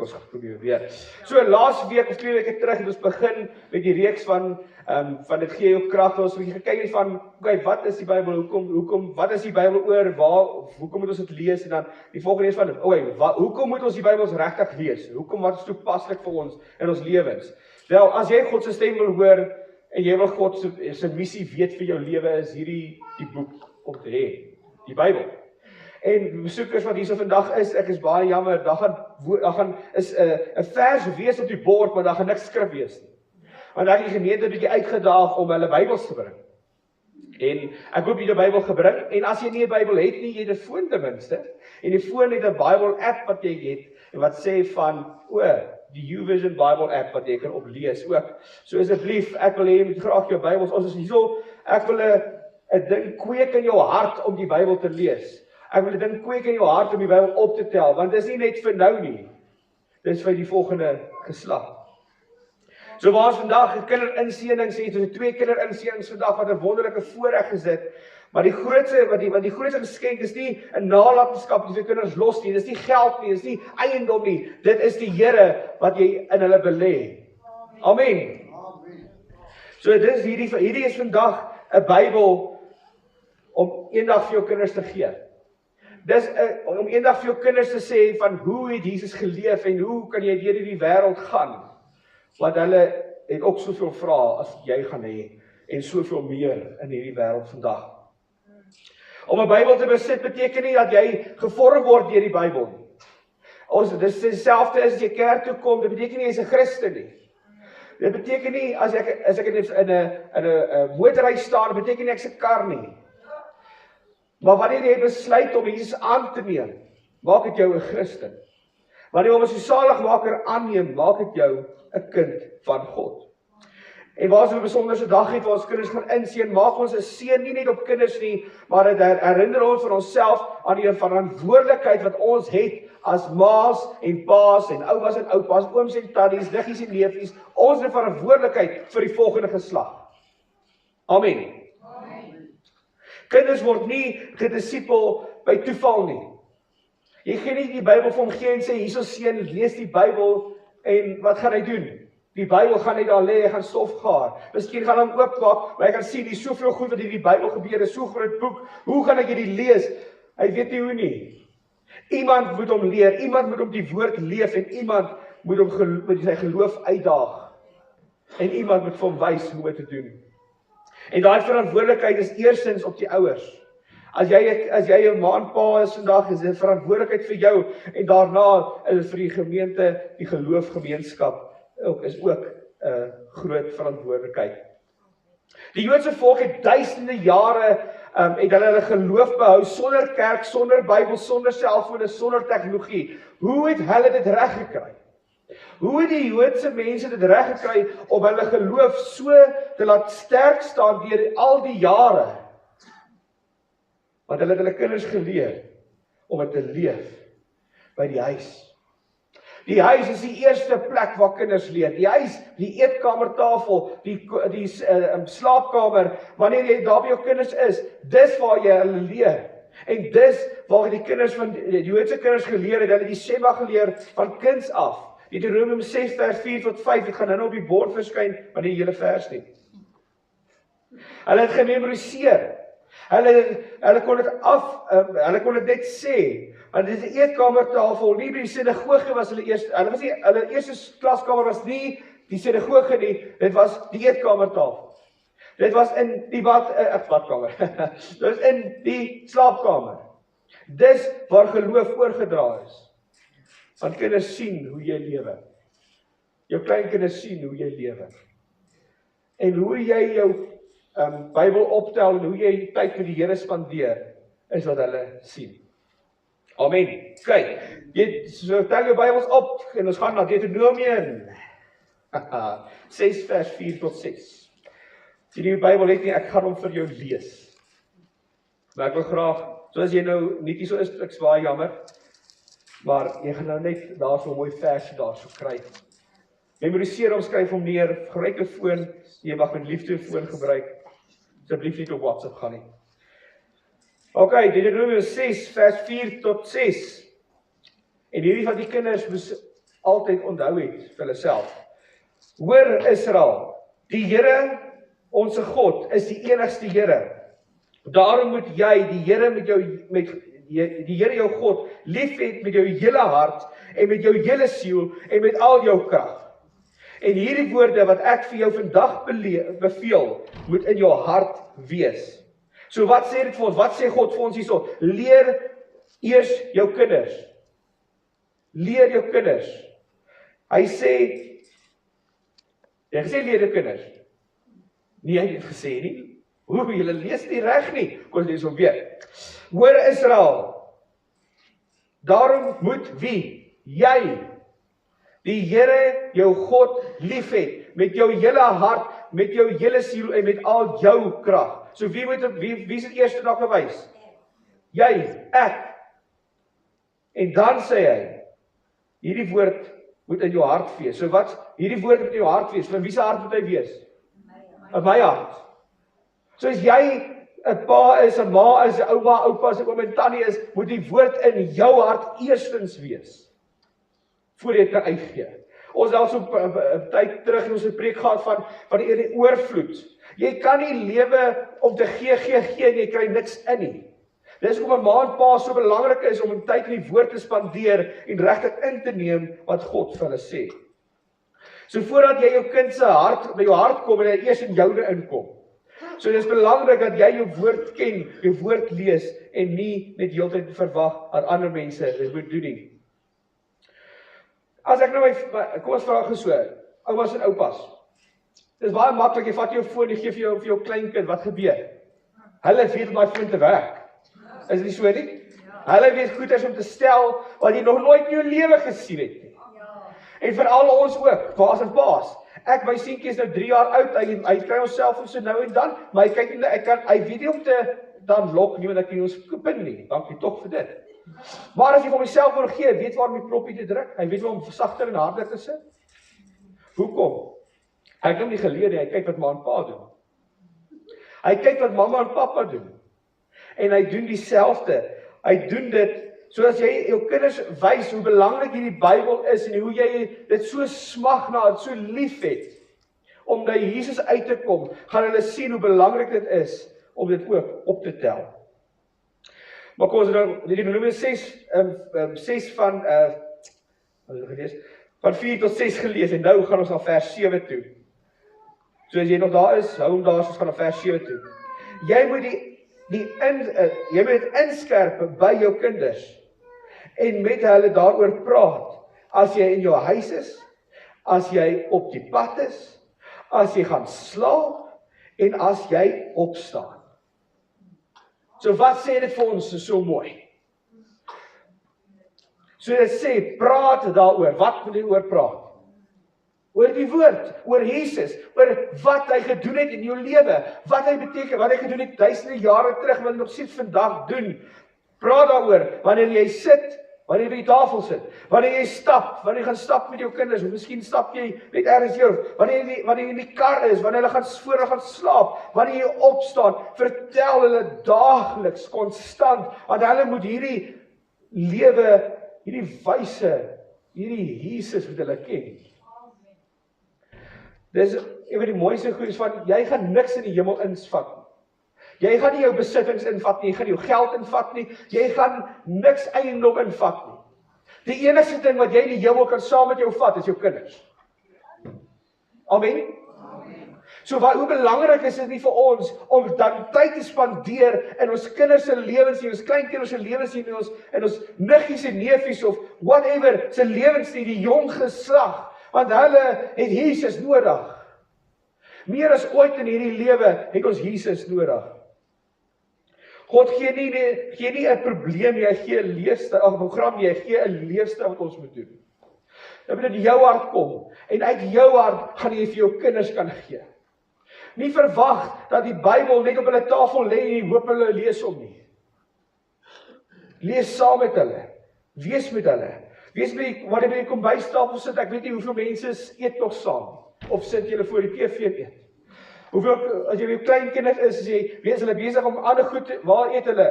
ons gaan probeer weer. So laas week of 2 weke terug het ons begin met die reeks van dit gee jou krag. Ons het 'n bietjie gekyk van, okay, wat is die Bybel? Wat is die Bybel oor? Hoekom moet ons dit lees? En dan die volgende is van, hoekom moet ons die Bybels regtig lees? Wat is toepaslik vir ons in ons lewens? Wel, as jy God se stem wil hoor en jy wil God se missie weet vir jou lewe, is hierdie die boek om te hê, die Bybel. En besoekers wat hierso vandag is, ek is baie jammer, daar gaan is 'n vers wees op die bord, maar daar gaan niks skrif wees nie. Want ek het die gemeente 'n bietjie uitgedaag om hulle Bybels te bring. En ek hoop jy die Bybel gebring, en as jy nie 'n Bybel het nie, jy het 'n foon ten minste, en die foon het 'n Bible app wat jy het, en wat sê van, die YouVersion Bible app wat jy kan oplees ook. So asseblief, ek wil hê jy moet graag jou Bybels, ons is hierso, ek wil 'n ding kweek in jou hart om die Bybel te lees. Ek wil 'n ding kweek in jou hart om die Bybel op te tel, want dit is nie net vir nou nie, dit is vir die volgende geslag. So waar ons vandag 'n kinderinseënings het, ons het 2 kinderinseënings vandag wat 'n wonderlike voorreg gesit, maar die grootste geskenk is nie 'n nalatenskap wat vir kinders los nie, dis nie geld nie, dis nie eiendom nie, dit is die Here wat jy in hulle belê. Amen. So hierdie is vandag 'n Bybel om eendag vir jou kinders te gee. Dis om eendag vir jou kinders te sê van hoe het Jesus geleef en hoe kan jy deur hierdie wêreld gaan? Want hulle het ook soveel vrae as jy gaan hê en soveel meer in hierdie wêreld vandag. Om 'n Bybel te besit beteken nie dat jy gevorm word deur die Bybel nie. Dis dieselfde as jy kerk toe kom, dit beteken nie jy's 'n Christen nie. Dit beteken nie as ek in 'n motorry staan, dit beteken nie ek's 'n kar nie. Maar wanneer jy besluit om Jesus aan te neem, maak dit jou 'n Christen. Wanneer jy hom as die saligmaker aanneem, maak dit jou 'n kind van God. En waar ons 'n besonderse dag het waar ons kinders gaan inseën, maak ons 'n seën nie net op kinders nie, maar dit herinner ons van onsself aan die verantwoordelikheid wat ons het as ma's en pa's en oumas en oupas, ooms en tannies, niggies en neefies. Ons het 'n verantwoordelikheid vir die volgende geslag. Amen. Kinders word nie gedisipel by toeval nie. Jy gee nie die Bybel vir hom gee en sê, hierso seun, lees die Bybel, en wat gaan hy doen? Die Bybel gaan net daar lê, hy gaan stof gaar. Miskien gaan hom oopmaak, maar hy kan sien, die soveel goed wat in die Bybel gebeur, is so groot boek, hoe gaan ek hierdie lees? Hy weet nie hoe nie. Iemand moet hom leer, iemand moet hom die woord leef, en iemand moet hom met sy geloof uitdaag. En iemand moet vir hom wys hoe om te doen. En daai verantwoordelikheid is eerstens op die ouers. As jy 'n ma en pa is vandag, is dit 'n verantwoordelikheid vir jou, en daarna is dit vir die gemeente, die geloofgemeenskap, is ook 'n groot verantwoordelikheid. Die Joodse volk het duisende jare het hulle geloof behou sonder kerk, sonder Bybel, sonder selfone, sonder tegnologie. Hoe het hulle dit reg gekry? Hoe het die Joodse mense dit reg gekry om hulle geloof so te laat sterk staan deur al die jare? Want hulle het hulle kinders geleer om dit te leef by die huis. Die huis is die eerste plek waar kinders leer. Die huis, die eetkamertafel, die slaapkamer, wanneer jy daar by jou kinders is, dis waar jy hulle leer. En dis waar die kinders van die Joodse kinders geleer het, hulle die Shema geleer van kinds af. Deuteronomium 6 vers 4 tot 5, dit gaan nou op die bord verskyn, maar die hele vers nie. Hulle het gememoriseer. Hulle kon dit net sê. Want dit is 'n eetkamertafel, nie by die sinagoge was hulle eerste klaskamer was nie die sinagoge nie, dit was die eetkamertafel. Dit was in die badkamer. Dit was in die slaapkamer. Dis waar geloof oorgedra is. Want kinders sien hoe jy lewe. Jou kleinkinders sien hoe jy lewe. En hoe jy jou Bybel optel en hoe jy tyd met die Here spandeer, is wat hulle sien. Amen. Kyk, so tel jou Bybels op en ons gaan na Deuteronomium 6 vers 4 tot 6. As jy nie die Bybel het nie, ek gaan hom vir jou lees. Maar ek wil graag, soos jy nou nie so is, ek's baie jammer, maar jy gaan nou net daar so 'n mooi vers daar so kry. Memoriseer hom, skryf hom neer, gebruik 'n foon, jy mag met liefde 'n foon gebruik. Asseblief nie op WhatsApp gaan nie. Ok, Deuteronomium 6 vers 4 tot 6. En hierdie van die kinders moes altyd onthou het vir hulle self. Hoor Israel, die Here, ons God, is die enigste Here. Daarom moet jy die Here die Here jou God lief hê met jou hele hart en met jou hele siel en met al jou krag. En hierdie woorde wat ek vir jou vandag beveel, moet in jou hart wees. So wat sê dit vir ons? Wat sê God vir ons hierso? Leer eers jou kinders. Leer jou kinders. Hy sê, jy gesê leer jou kinders. Nee, hy het dit gesê nie. Julle lees nie reg nie. Kom ons lees hom weer. Hoor Israel, daarom moet wie? Jy, die Here jou God lief hê, met jou hele hart, met jou hele siel en met al jou krag. So wie is dit eerste dag gewys? Jy, ek. En dan sê hy, hierdie woord moet in jou hart wees. So wat? Hierdie woord moet in jou hart wees. Van wie se hart moet hy wees? In my hart. So as jy 'n pa is, 'n ma is, 'n ouma, oupa is, 'n oom en tannie is, moet die woord in jou hart eerstens wees. Voor jy dit kan uitgee. Ons het al so 'n tyd terug in ons preek gehad van die oorvloed. Jy kan nie lewe om te gee en jy kry niks in nie. Dis hoekom 'n ma en pa so belangrik is om 'n tyd in die woord te spandeer en regtig in te neem wat God vir hulle sê. So voordat jy jou kind se hart by jou hart kom en hy eers in joune inkom. So dis belangrik dat jy jou woord ken, jou woord lees en nie net heeltyd verwag dat ander mense dit moet doen nie. As ek nou kom ons vra so, oumas en oupas. Dis baie maklik, jy vat jou foon en gee vir jou kleinkind, wat gebeur? Hulle weet om daai foon te werk. Is dit nie so nie? Hulle weet goeders om te stel wat jy nog nooit in jou lewe gesien het nie. En vir al ons ook, paas en paas. My seentjie is nou 3 jaar oud, hy kry onsself om so nou en dan, maar hy kyk nie, hy weet nie om te dan lok nie, want ek kan ons pin nie. Dankie tog vir dit. Maar as jy vir homself wil gee, weet waar om die knoppie te druk, hy weet waar om sagter en harder te sit. Hoekom? Hy het hom nie geleer nie, hy kyk wat ma en pa doen. Hy kyk wat mamma en pappa doen. En hy doen dieselfde. Hy doen dit, soos jy jou kinders wys hoe belangrik hierdie Bybel is en hoe jy dit so smag na en so lief het, om by Jesus uit te kom, gaan hulle sien hoe belangrik dit is, om dit ook op te tel. Maar kom ons dan, die Romeine 6 van 4 tot 6 gelees, en nou gaan ons na vers 7 toe. So as jy nog daar is, hou hom daar, ons gaan na vers 7 toe. Jy moet jy moet dit inskerp by jou kinders, en met hulle daaroor praat, as jy in jou huis is, as jy op die pad is, as jy gaan slaap, en as jy opstaan. So wat sê dit vir ons so mooi? So dit sê, praat daaroor, wat moet jy oor praat? Oor die woord, oor Jesus, oor wat hy gedoen het in jou lewe, wat hy beteken, wat hy gedoen het duisende jare terug, wat hy nog steeds vandag doen. Praat daaroor, wanneer jy sit, wanneer jy by die tafel sit, wanneer jy stap, wanneer jy gaan stap met jou kinders, of miskien stap jy net ergens hier, wanneer jy in die kar is, wanneer hulle voor hulle gaan slaap, wanneer jy opstaan, vertel hulle daagliks, konstant, want hulle moet hierdie lewe, hierdie wyse, hierdie Jesus wat hulle ken. Dis een van die mooiste goedes van, jy gaan niks in die hemel invat nie. Jy gaan nie jou besittings invat nie, jy gaan jou geld invat nie, jy gaan niks eiendom invat nie. Die enigste ding wat jy in die hemel kan saam met jou vat, is jou kinders. Amen? So hoe belangrik is dit nie vir ons, om dan tyd te spandeer in ons kinders se lewens, in ons kleinkinders se lewens, in ons niggies en neefies, of whatever, se lewens nie, die jong geslag, want hulle het Jesus nodig. Meer as ooit in hierdie lewe het ons Jesus nodig. God gee nie 'n probleem nie, hy gee 'n leefstyl, 'n program nie, hy gee 'n leefstyl wat ons moet doen. Dat dit in jou hart kom, en uit jou hart gaan jy vir jou kinders kan gee. Nie verwag dat die Bybel net op hulle tafel lê en jy hoop hulle lees hom nie. Lees saam met hulle, wees met hulle. Wees wanneer by die kombuistafel sit, ek weet nie hoeveel mense eet nog saam, of sit julle voor die TV eet. Hoeveel, as jy by jou kleinkinders is, wees hulle besig om ander goed, waar eet hulle?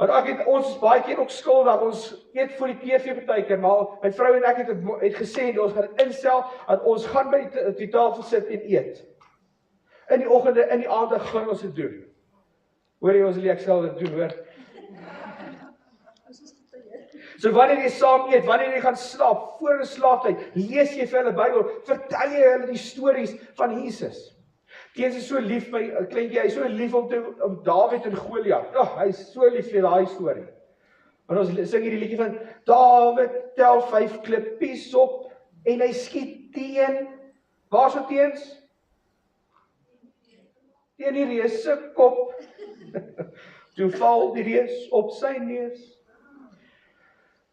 Want ons is baie keer ook skuldig, ons eet voor die TV partykeer, maar my vrou en ek het gesê, ons gaan dit instel, dat ons gaan by die tafel sit en eet. In die oggende, in die aande gaan ons dit doen. Hoor jy, ons wil ek sal dit doen, hoor. So wanneer jy saam eet, wanneer jy gaan slaap, voor die slaaptyd, lees jy vir hulle Bybel, vertel jy hulle die stories van Jesus. Teens is so lief, my kleintjie, hy is so lief om Dawid en Goliat. Hy is so lief vir daai storie. Want ons sing hierdie liedjie van, Dawid tel 5 klippies op, en hy skiet teen, waar so teens? Teen die reus se kop. Toe val die reus op sy neus.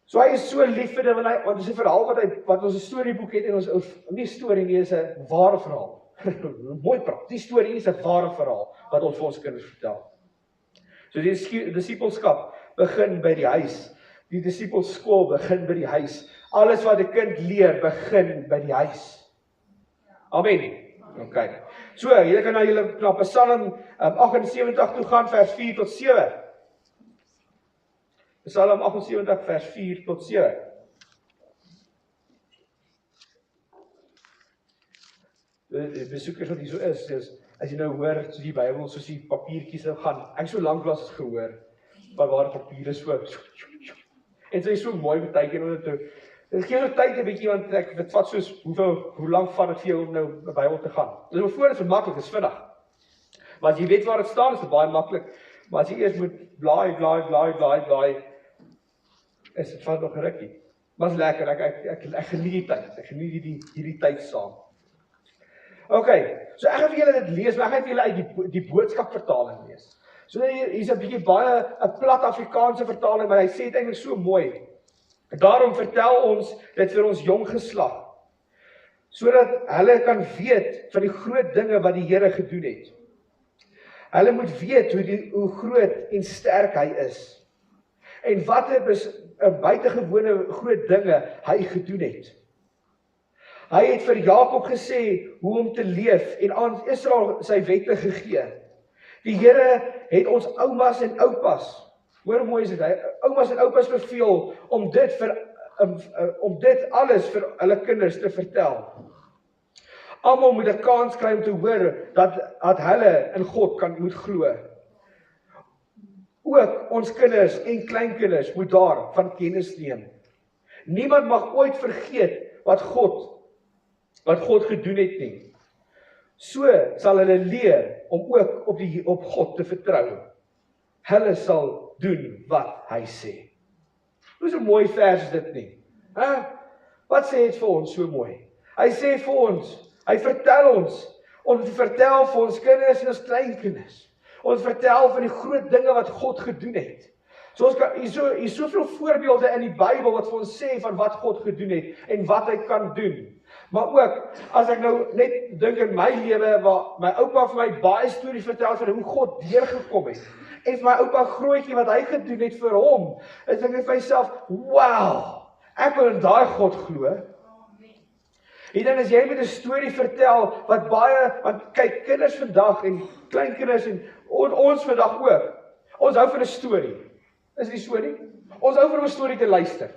So hy is so lief vir dit, want dit is 'n verhaal wat ons 'n storieboek het, en ons, nie storie nie, is 'n ware verhaal. Mooi praat, die storie is 'n ware verhaal, wat ons vir ons kinders vertel. So die disipelskap begin by die huis, die disipelskool begin by die huis, alles wat 'n kind leer, begin by die huis. Amen. Okay. So, julle kan na julle Psalm 78 toe gaan, vers 4 tot 7. Psalm 78, vers 4 tot 7. Die besoekers wat hier so is, as jy nou hoor, soos die Bybel, soos die papiertjies gaan, ek so lanklaas het gehoor, waar die papiere so, en sy is so mooi beteken, dit gee so tyd 'n bietjie, want dit vat soos, hoe lank vat dit vir jou om nou by Bybel te gaan? Dus voor is het maklik, is vinnig. Maar as jy weet waar dit staan, is dit baie maklik, maar as jy eers moet blaai, is dit vat nog 'n rukkie. Maar is lekker, ek geniet die tyd, ek geniet hierdie tyd saam. Okay, so ek gaan vir julle dit lees, maar ek gaan vir julle uit die boodskap vertaling lees. So hier is 'n bietjie baie 'n plat Afrikaanse vertaling, maar hy sê dit eintlik so mooi. Daarom vertel ons dit vir ons jong geslag, sodat hulle kan weet van die groot dinge wat die Here gedoen het. Hulle moet weet hoe groot en sterk hy is, en watter buitengewone groot dinge hy gedoen het. Hy het vir Jakob gesê hoe om te leef, en aan Israel sy wette gegee. Die Here het ons oumas en oupas, hoor mooi is dit, oumas en oupas beveel om dit alles vir hulle kinders te vertel. Almal moet 'n kans kry om te hoor dat hulle in God moet glo. Ook ons kinders en kleinkinders moet daarvan kennis neem. Niemand mag ooit vergeet wat God gedoen het nie. So sal hulle leer om ook op God te vertrou. Hulle sal doen wat hy sê. Hoe 'n mooi vers dit nie. Wat sê dit vir ons so mooi? Hy sê vir ons, hy vertel ons vertel vir ons kinders en ons kleinkinders. Ons vertel van die groot dinge wat God gedoen het. So ons kan hier is soveel voorbeelde in die Bybel wat vir ons sê van wat God gedoen het en wat hy kan doen. Maar ook, as ek nou net dink in my lewe, waar my oupa vir my baie stories vertel van hoe God deurgekom het. En vir my oupa grootjie wat hy gedoen het vir hom, is ek net vir myself, wow, ek wil in daai God glo. En dan as jy met 'n storie vertel, want kyk, kinders vandag en kleinkinders en ons vandag ook, ons hou van 'n storie. Is dit so nie? Ons hou van om 'n storie te luister.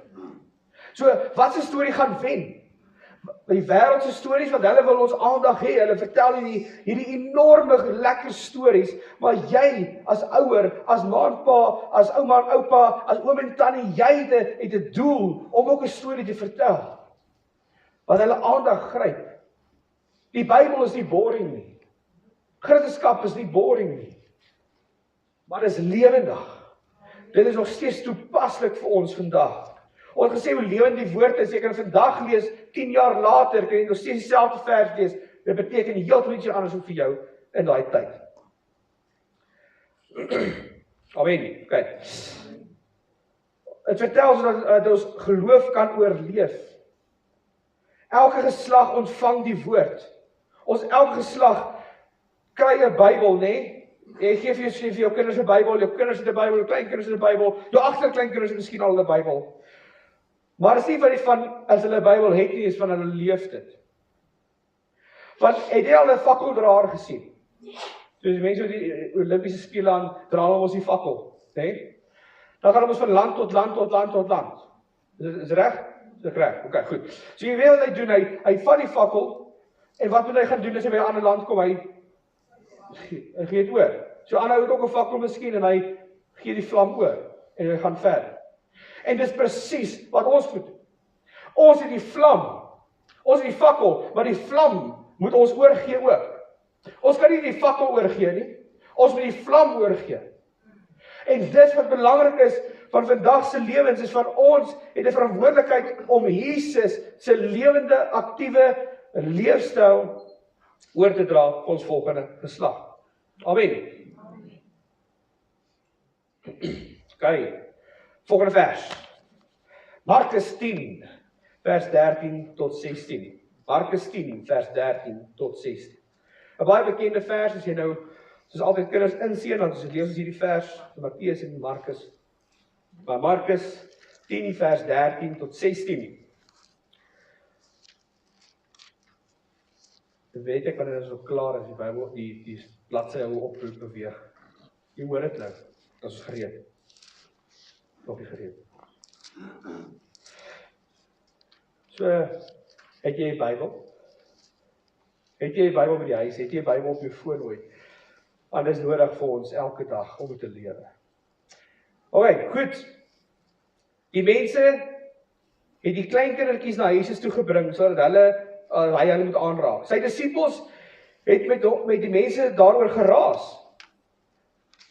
So, wat 'n storie gaan wen? Die wêreldse stories, want hulle wil ons aandag hê, hulle vertel hierdie enorme lekker stories, maar jy as ouer, as ma en pa, as ouma en oupa, as oom en tannie, jy het 'n doel om ook 'n storie te vertel, wat hulle aandag gryp. Die Bybel is nie boring nie. Christendom is nie boring nie. Maar dit is lewendig. Dit is nog steeds toepaslik vir ons vandag. Ons het gesê hoe lewend die woord is, jy kan vandag lees, 10 jaar later, kan jy nog steeds dieselfde vers lees, dit beteken heeltemal iets anders vir jou in daai tyd. Amen, okay. Het vertel ons dat ons geloof kan oorleef. Elke geslag ontvang die woord. Ons elke geslag kry 'n Bybel, nê? Jy gee vir jou kinders 'n Bybel, jou kinders het 'n Bybel, jou kleinkinders het 'n Bybel, jou agterkleinkinders het miskien al 'n Bybel. Maar is nie van as hulle 'n Bybel het nie, is van hulle leef dit. Want het jy al 'n fakkeldraer gesien? Dus mense wat die Olimpiese spele aan dra ons die fakkel, né? Dan gaan ons van land tot land tot land tot land. Is reg? Is ek reg? Okay, goed. So jy weet wat hy doen, hy vat die fakkel, en wat moet hy gaan doen as hy by 'n ander land kom? Hy gee dit oor. So ander het ook 'n fakkel miskien, en hy gee die vlam oor, en hy gaan verder. En dis presies wat ons moet doen. Ons het die vlam, ons het die fakkel, maar die vlam moet ons oorgee ook. Ons kan nie die fakkel oorgee nie, ons moet die vlam oorgee. En dis wat belangrik is van vandag se lewens, is van ons het 'n verantwoordelikheid om Jesus se lewende, aktiewe leefstyl oor te dra vir ons volgende geslag. Amen. Okay, volgende vers. Markus 10, vers 13 tot 16. Markus 10, vers 13 tot 16. 'n Baie bekende vers, as jy nou, soos altyd kinders insien, dan as jy lees hierdie vers, Matteus en Markus. Maar Markus 10, vers 13 tot 16. Dan weet ek wanneer dit so klaar is, die Bybel, die bladsy hoe op beweeg. Jy hoor dit nou, dat is gereed. Nog nie gereed. So, het jy 'n Bybel? Het jy 'n Bybel by die huis? Het jy 'n Bybel op jou foon ooit? Want dit is nodig vir ons elke dag om te lewe. Okay, goed. Die mense het die klein kindertjies na Jesus toe gebring, sodat hy hulle moet aanraak. Sy disippels het met die mense daaroor geraas.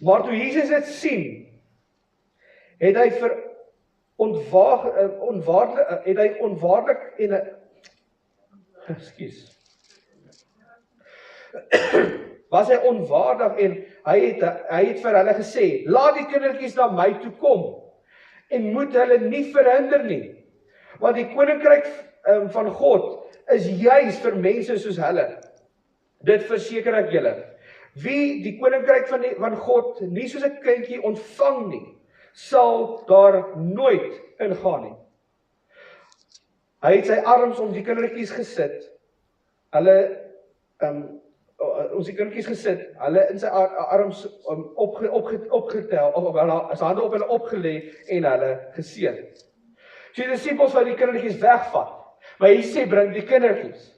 Maar toe Jesus dit sien, het hy onwaarlik en was hy onwaardig en hy het vir hulle gesê, laat die kindertjies na my toe kom en moet hulle nie verhinder nie, want die koninkryk van God is juis vir mense soos hulle. Dit verseker ek julle. Wie die koninkryk van God nie soos 'n kindjie ontvang nie, sal daar nooit ingaan nie. Hy het sy arms om die kindertjies gesit, hulle in sy arms opgetel, of sy hande op hulle opgelê en hulle geseën. So die disippels wou die kindertjies wegvat, maar hy sê, bring die kindertjies.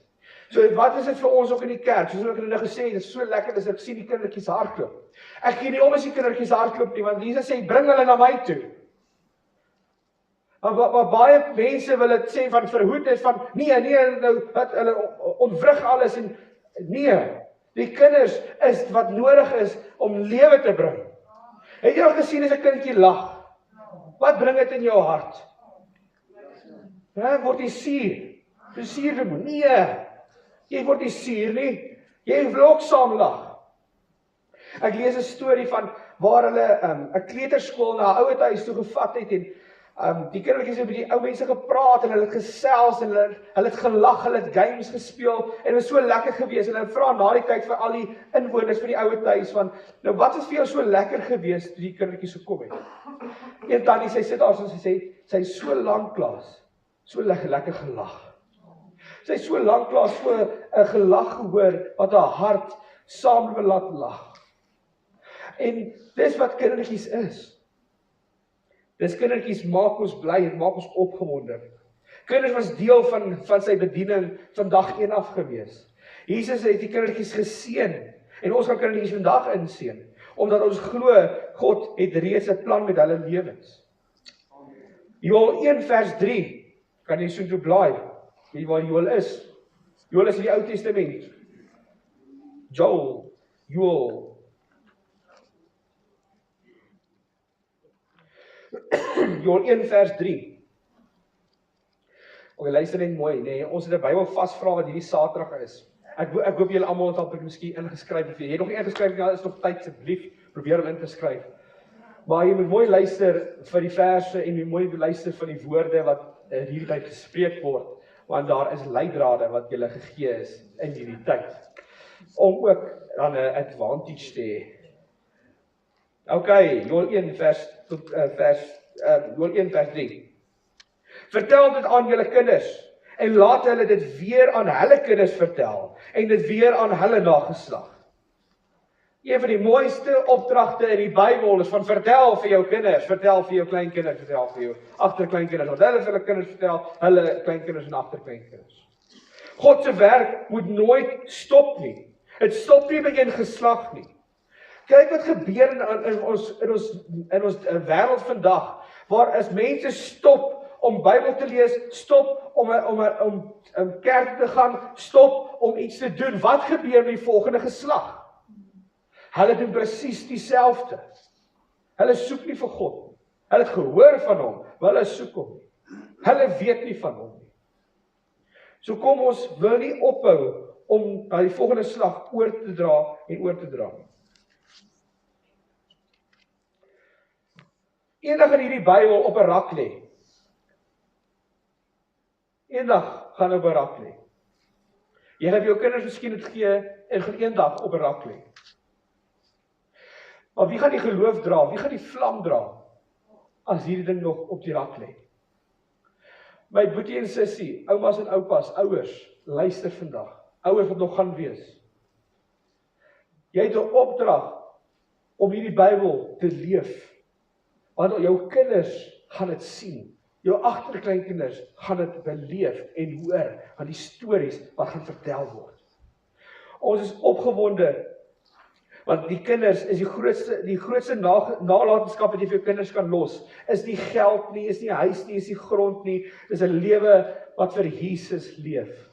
So wat is dit vir ons ook in die kerk? Soos ek nou gesê het, dit is so lekker as ek sien die kindertjies hardloop. Ek gee nie om as die kindertjies hardloop nie, want Jesus sê, bring hulle na my toe. Maar baie mense wil dit sê van verhoed is, van nou, wat hulle ontwrig alles, en nee, die kinders is wat nodig is om lewe te bring. Het jy al gesien as 'n kindjie lag? Wat bring dit in jou hart? Word jy suur? Jy suur moet? Nee, jy word nie suur nie. Jy wil ook saam lag. Ek lees 'n storie van waar hulle 'n kleuterskool na 'n ouer huis toe gevat het, en die kindertjies het met die ou mense gepraat en hulle het gesels en hulle het gelag, hulle het games gespeel en dit was so lekker geweest. En hulle vra na die tyd vir al die inwoners van die ouer huis van, nou wat is vir jou so lekker geweest toe die kindertjies gekom het? Een tannie, sy sit daar en sy sê, sy is so lank klaas, so lekker gelag. Sy het so lank klaas so 'n gelag gehoor wat haar hart saam wil laat lag. En dis wat kindertjies is. Dis kindertjies maak ons bly en maak ons opgewonde. Kinders was deel van sy bediening van dag 1 af gewees. Jesus het die kindertjies geseën en ons gaan kindertjies vandag inseën, omdat ons glo God het reeds 'n plan met hulle lewens. Joël 1 vers 3, kan jy so toe blaai, weet waar Joël is? Joël is in die Ou Testament. Joël. Joël 1 vers 3. Ok, luister net mooi, nee, ons het 'n Bybel vasvra wat hierdie Saterdag is. Ek hoop julle almal het al miskien ingeskryf, of jy het nog nie ingeskryf nie, is nog tyd, asseblief, probeer om in te skryf. Maar jy moet mooi luister vir die verse en jy mooi luister vir die woorde wat hierdie tyd gespreek word, want daar is leidrade wat julle gegee is in hierdie tyd, om ook dan 'n advantage te hê. Ok, Joël 1 vers 3. Vertel dit aan julle kinders, en laat hulle dit weer aan hulle kinders vertel, en dit weer aan hulle nageslag. Een van die mooiste opdragte in die Bybel is van vertel vir jou kinders, vertel vir jou kleinkinders, vertel vir jou agterkleinkinders, want hulle vir hulle kinders vertel, hulle kleinkinders en agterkleinkinders. God se werk moet nooit stop nie. Het stop nie by een geslag nie. Kyk wat gebeur in ons wêreld vandag, waar as mense stop om Bybel te lees, stop om kerk te gaan, stop om iets te doen. Wat gebeur met die volgende geslag? Hulle doen presies dieselfde. Hulle soek nie vir God nie. Hulle het gehoor van hom, maar hulle soek hom nie. Hulle weet nie van hom nie. So kom ons wil nie ophou om na die volgende slag oor te dra en oor te dra. Eendag in hierdie Bybel op 'n rak lê. Eendag gaan op 'n rak lê. Jy gaan jou kinders miskien dit gee en gaan eendag op 'n rak lê. Maar wie gaan die geloof dra? Wie gaan die vlam dra? As hierdie ding nog op die rak lê. My boetie en sussie, oumas en oupas, ouers, luister vandag. Ouers wat nog gaan wees. Jy het 'n opdrag om hierdie Bybel te leef. Want jou kinders gaan dit sien. Jou agterkleinkinders gaan dit beleef en hoor aan die stories wat gaan vertel word. Ons is opgewonde, want die kinders is die grootste nalatenskap wat jy vir jou kinders kan los, is nie geld nie, is nie huis nie, is nie grond nie, dis 'n lewe wat vir Jesus leef.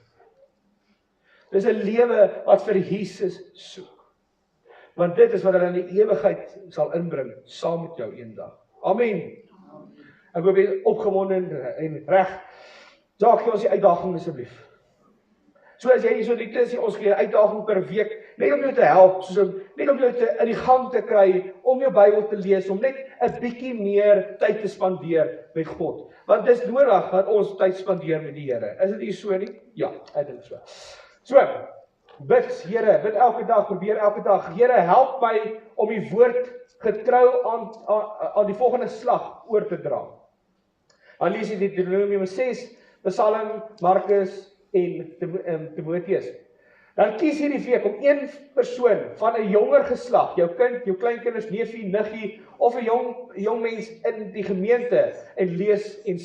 Dis 'n lewe wat vir Jesus soek. Want dit is wat hulle in die ewigheid sal inbring, saam met jou eendag. Amen. Ek hoop jy opgewonde en reg. Dalk gee ons die uitdaging asseblief. So as jy so dit is, ons gee 'n uitdaging per week, net om jou te help, net om jou in die gang te kry, om jou Bybel te lees, om net 'n bietjie meer tyd te spandeer met God. Want dis nodig dat ons tyd spandeer met die Here. Is dit nie so nie? Ja, ek dink so. So, bid, Here, bid elke dag, probeer elke dag. Here, help my om die woord getrou aan die volgende slag oor te dra. Dan lees jy Deuteronomium 6, Psalm, Markus en Timoteus. Dan kies jy die week om een persoon van 'n jonger geslag, jou kind, jou kleinkinders, neefie, niggie, of 'n jong mens in die gemeente en lees en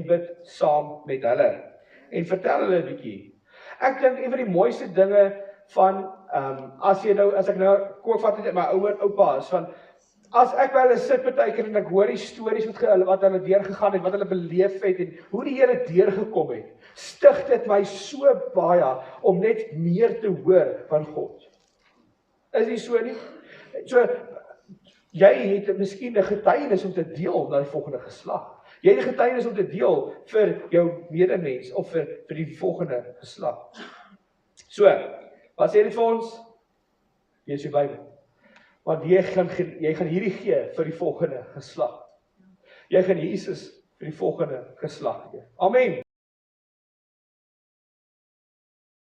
bid saam met hulle. En vertel hulle 'n bietjie. Ek dink een van die mooiste dinge van, as ek nou vat het my ouer oupa is, van, as ek by hulle sit partykeer en ek hoor die stories wat hulle deurgegaan het, wat hulle beleef het, en hoe die Here deurgekom het, stig dit my so baie, om net meer te hoor van God. Is nie so nie? So, jy het miskien 'n getuienis om te deel na die volgende geslag. Jy het 'n getuienis om te deel vir jou medemens, of vir die volgende geslag. So, wat sê dit vir ons? Lees jou Bybel. Want jy gaan hierdie gee vir die volgende geslag. Jy gaan Jesus vir die volgende geslag gee. Amen.